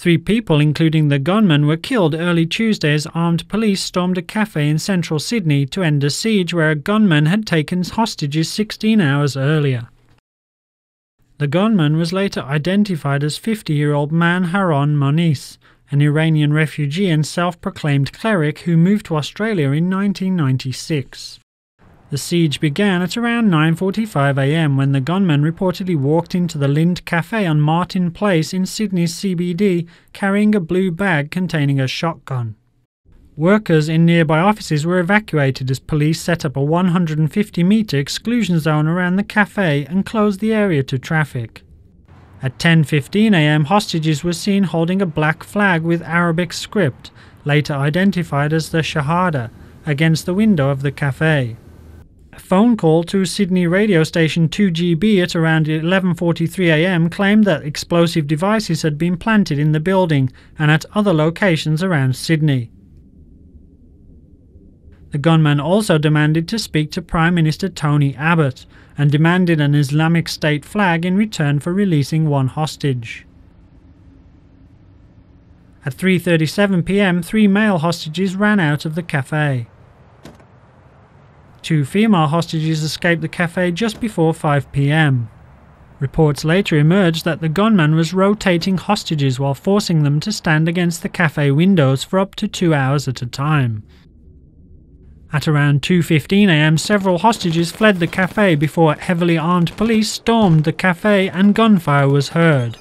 3 people, including the gunman, were killed early Tuesday as armed police stormed a cafe in central Sydney to end a siege where a gunman had taken hostages 16 hours earlier. The gunman was later identified as 50-year-old Manharon Moniz, an Iranian refugee and self-proclaimed cleric who moved to Australia in 1996. The siege began at around 9:45 a.m. when the gunman reportedly walked into the Lindt Cafe on Martin Place in Sydney's CBD carrying a blue bag containing a shotgun. Workers in nearby offices were evacuated as police set up a 150-metre exclusion zone around the cafe and closed the area to traffic. At 10:15 a.m. hostages were seen holding a black flag with Arabic script, later identified as the Shahada, against the window of the cafe. A phone call to Sydney radio station 2GB at around 11:43 a.m. claimed that explosive devices had been planted in the building and at other locations around Sydney. The gunman also demanded to speak to Prime Minister Tony Abbott and demanded an Islamic State flag in return for releasing one hostage. At 3:37 p.m, 3 male hostages ran out of the cafe. 2 female hostages escaped the cafe just before 5 p.m. Reports later emerged that the gunman was rotating hostages while forcing them to stand against the cafe windows for up to 2 hours at a time. At around 2:15 a.m, several hostages fled the cafe before heavily armed police stormed the cafe and gunfire was heard.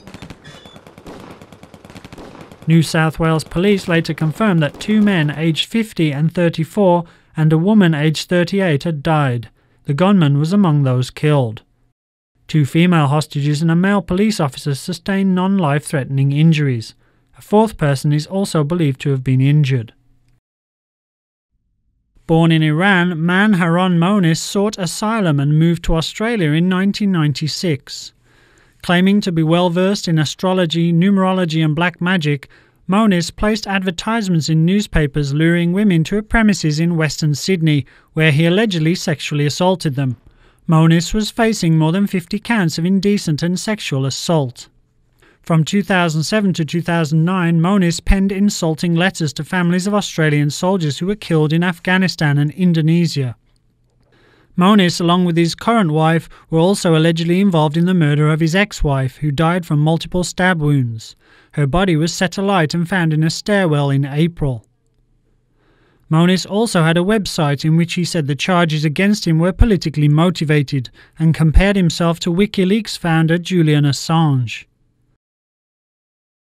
New South Wales police later confirmed that 2 men aged 50 and 34 and a woman aged 38 had died. The gunman was among those killed. 2 female hostages and a male police officer sustained non-life-threatening injuries. A 4th person is also believed to have been injured. Born in Iran, Manharon Moniz sought asylum and moved to Australia in 1996. Claiming to be well-versed in astrology, numerology and black magic, Moniz placed advertisements in newspapers luring women to a premises in Western Sydney, where he allegedly sexually assaulted them. Moniz was facing more than 50 counts of indecent and sexual assault. From 2007 to 2009, Moniz penned insulting letters to families of Australian soldiers who were killed in Afghanistan and Indonesia. Moniz, along with his current wife, were also allegedly involved in the murder of his ex-wife, who died from multiple stab wounds. Her body was set alight and found in a stairwell in April. Moniz also had a website in which he said the charges against him were politically motivated and compared himself to WikiLeaks founder Julian Assange.